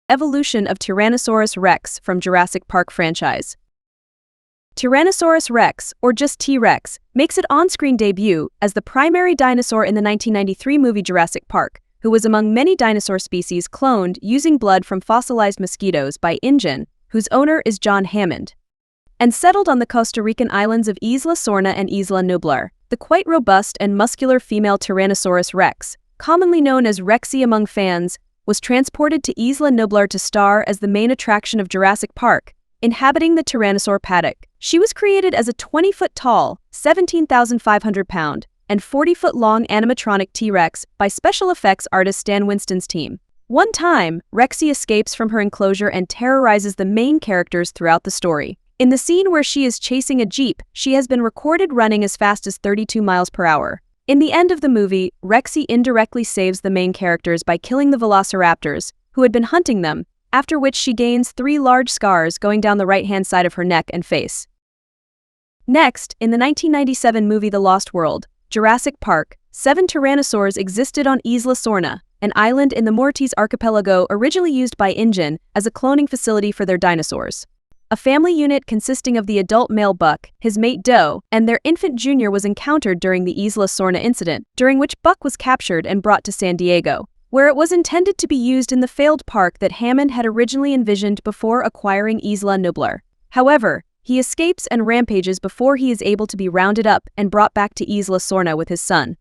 Evolution of Tyrannosaurus Rex from Jurassic Park franchise. Tyrannosaurus Rex, or just T-Rex, makes its on-screen debut as the primary dinosaur in the 1993 movie Jurassic Park, who was among many dinosaur species cloned using blood from fossilized mosquitoes by InGen, whose owner is John Hammond, and settled on the Costa Rican islands of Isla Sorna and Isla Nublar. The quite robust and muscular female Tyrannosaurus Rex, commonly known as Rexy among fans, was transported to Isla Nublar to star as the main attraction of Jurassic Park, inhabiting the Tyrannosaur paddock. She was created as a 20-foot-tall, 17,500-pound, and 40-foot-long animatronic T-Rex by special effects artist Stan Winston's team. One time, Rexy escapes from her enclosure and terrorizes the main characters throughout the story. In the scene where she is chasing a jeep, she has been recorded running as fast as 32 miles per hour. In the end of the movie, Rexy indirectly saves the main characters by killing the velociraptors, who had been hunting them, after which she gains 3 large scars going down the right-hand side of her neck and face. Next, in the 1997 movie The Lost World, Jurassic Park, 7 tyrannosaurs existed on Isla Sorna, an island in the Maltese archipelago originally used by InGen as a cloning facility for their dinosaurs. A family unit consisting of the adult male Buck, his mate Doe, and their infant junior was encountered during the Isla Sorna incident, during which Buck was captured and brought to San Diego, where it was intended to be used in the failed park that Hammond had originally envisioned before acquiring Isla Nublar. However, he escapes and rampages before he is able to be rounded up and brought back to Isla Sorna with his son.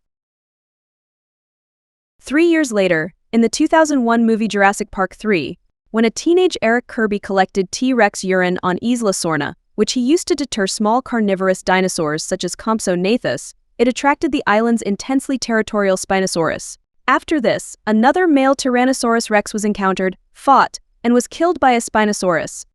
3 years later, in the 2001 movie Jurassic Park III, when a teenage Eric Kirby collected T-Rex urine on Isla Sorna, which he used to deter small carnivorous dinosaurs such as Compsognathus, it attracted the island's intensely territorial Spinosaurus. After this, another male Tyrannosaurus Rex was encountered, fought, and was killed by a Spinosaurus.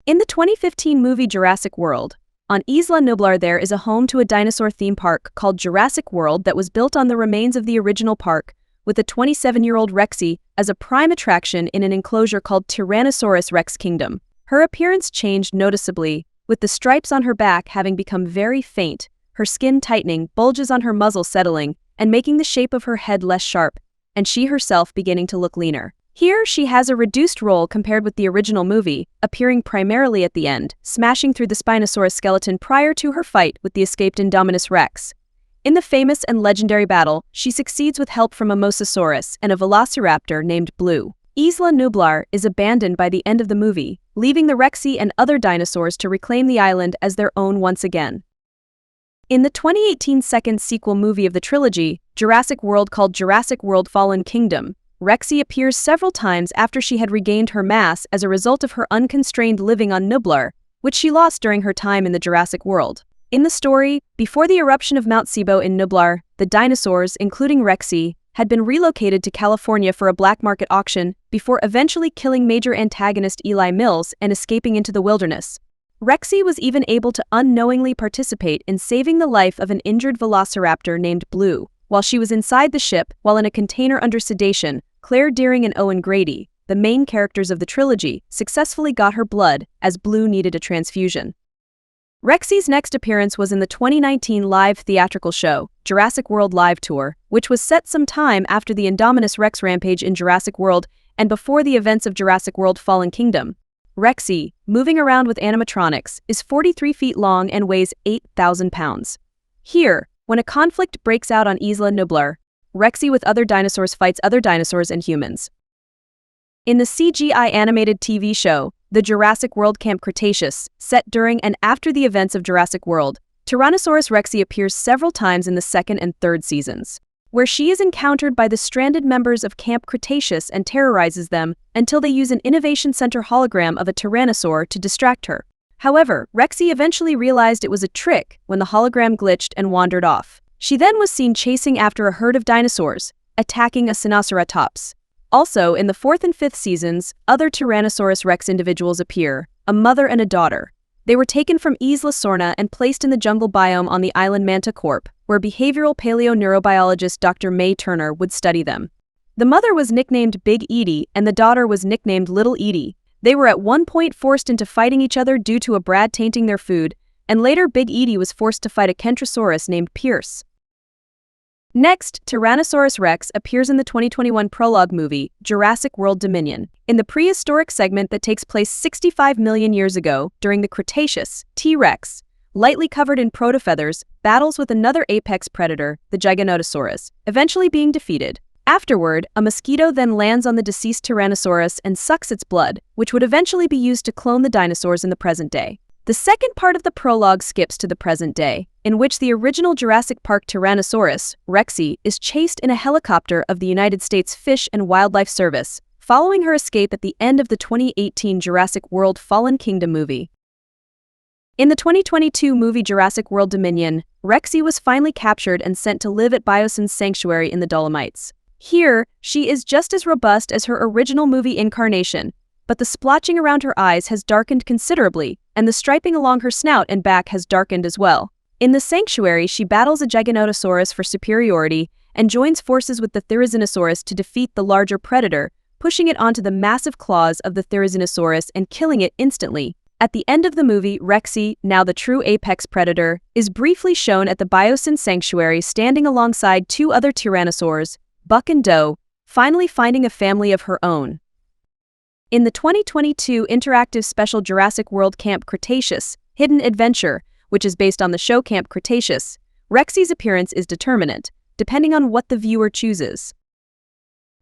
In the 2015 movie Jurassic World, on Isla Nublar there is a home to a dinosaur theme park called Jurassic World that was built on the remains of the original park, with a 27-year-old Rexy as a prime attraction in an enclosure called Tyrannosaurus Rex Kingdom. Her appearance changed noticeably, with the stripes on her back having become very faint, her skin tightening, bulges on her muzzle settling, and making the shape of her head less sharp, and she herself beginning to look leaner. Here she has a reduced role compared with the original movie, appearing primarily at the end, smashing through the Spinosaurus skeleton prior to her fight with the escaped Indominus Rex. In the famous and legendary battle, she succeeds with help from a mosasaurus and a velociraptor named Blue. Isla Nublar is abandoned by the end of the movie, leaving the Rexy and other dinosaurs to reclaim the island as their own once again. In the 2018 second sequel movie of the trilogy, Jurassic World called Jurassic World Fallen Kingdom, Rexy appears several times after she had regained her mass as a result of her unconstrained living on Nublar, which she lost during her time in the Jurassic World. In the story, before the eruption of Mount Sibo in Nublar, the dinosaurs, including Rexy, had been relocated to California for a black market auction before eventually killing major antagonist Eli Mills and escaping into the wilderness. Rexy was even able to unknowingly participate in saving the life of an injured velociraptor named Blue. While she was inside the ship, while in a container under sedation, Claire Dearing and Owen Grady, the main characters of the trilogy, successfully got her blood as Blue needed a transfusion. Rexy's next appearance was in the 2019 live theatrical show, Jurassic World Live Tour, which was set some time after the Indominus Rex rampage in Jurassic World and before the events of Jurassic World Fallen Kingdom. Rexy, moving around with animatronics, is 43 feet long and weighs 8,000 pounds. Here, when a conflict breaks out on Isla Nublar, Rexy with other dinosaurs fights other dinosaurs and humans. In the CGI animated TV show, The Jurassic World Camp Cretaceous, set during and after the events of Jurassic World, Tyrannosaurus Rexy appears several times in the second and third seasons, where she is encountered by the stranded members of Camp Cretaceous and terrorizes them until they use an Innovation Center hologram of a tyrannosaur to distract her. However, Rexy eventually realized it was a trick when the hologram glitched and wandered off. She then was seen chasing after a herd of dinosaurs, attacking a Sinoceratops. Also, in the 4th and 5th seasons, other Tyrannosaurus Rex individuals appear, a mother and a daughter. They were taken from Isla Sorna and placed in the jungle biome on the island Manticorp, where behavioral paleo-neurobiologist Dr. May Turner would study them. The mother was nicknamed Big Eatie and the daughter was nicknamed Little Eatie. They were at one point forced into fighting each other due to a Brad tainting their food, and later Big Eatie was forced to fight a Kentrosaurus named Pierce. Next, Tyrannosaurus Rex appears in the 2021 Prologue movie, Jurassic World Dominion. In the prehistoric segment that takes place 65 million years ago, during the Cretaceous, T-Rex, lightly covered in protofeathers, battles with another apex predator, the Giganotosaurus, eventually being defeated. Afterward, a mosquito then lands on the deceased Tyrannosaurus and sucks its blood, which would eventually be used to clone the dinosaurs in the present day. The second part of the prologue skips to the present day, in which the original Jurassic Park Tyrannosaurus, Rexy, is chased in a helicopter of the United States Fish and Wildlife Service, following her escape at the end of the 2018 Jurassic World Fallen Kingdom movie. In the 2022 movie Jurassic World Dominion, Rexy was finally captured and sent to live at Biosyn's sanctuary in the Dolomites. Here, she is just as robust as her original movie incarnation, but the splotching around her eyes has darkened considerably, and the striping along her snout and back has darkened as well. In the sanctuary, she battles a Giganotosaurus for superiority and joins forces with the Therizinosaurus to defeat the larger predator, pushing it onto the massive claws of the Therizinosaurus and killing it instantly. At the end of the movie, Rexy, now the true apex predator, is briefly shown at the Biosyn sanctuary standing alongside two other tyrannosaurs, Buck and Doe, finally finding a family of her own. In the 2022 interactive special Jurassic World Camp Cretaceous, Hidden Adventure, which is based on the show Camp Cretaceous, Rexy's appearance is determinate, depending on what the viewer chooses.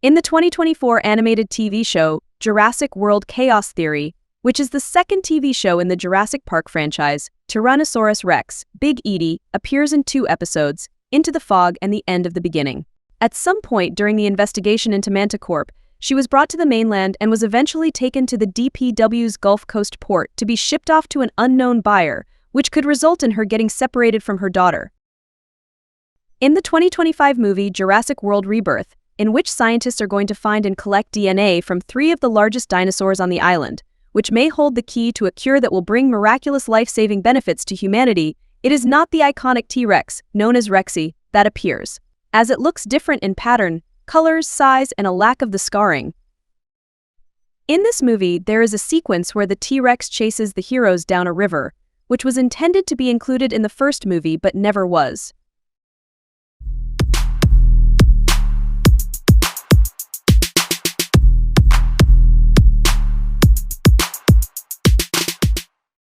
In the 2024 animated TV show, Jurassic World Chaos Theory, which is the second TV show in the Jurassic Park franchise, Tyrannosaurus Rex, Big Eatie, appears in 2 episodes, Into the Fog and The End of the Beginning. At some point during the investigation into Manticorp, she was brought to the mainland and was eventually taken to the DPW's Gulf Coast port to be shipped off to an unknown buyer, which could result in her getting separated from her daughter. In the 2025 movie Jurassic World Rebirth, in which scientists are going to find and collect DNA from 3 of the largest dinosaurs on the island, which may hold the key to a cure that will bring miraculous life-saving benefits to humanity, it is not the iconic T-Rex, known as Rexy, that appears, as it looks different in pattern, colors, size, and a lack of the scarring. In this movie, there is a sequence where the T-Rex chases the heroes down a river, which was intended to be included in the first movie but never was.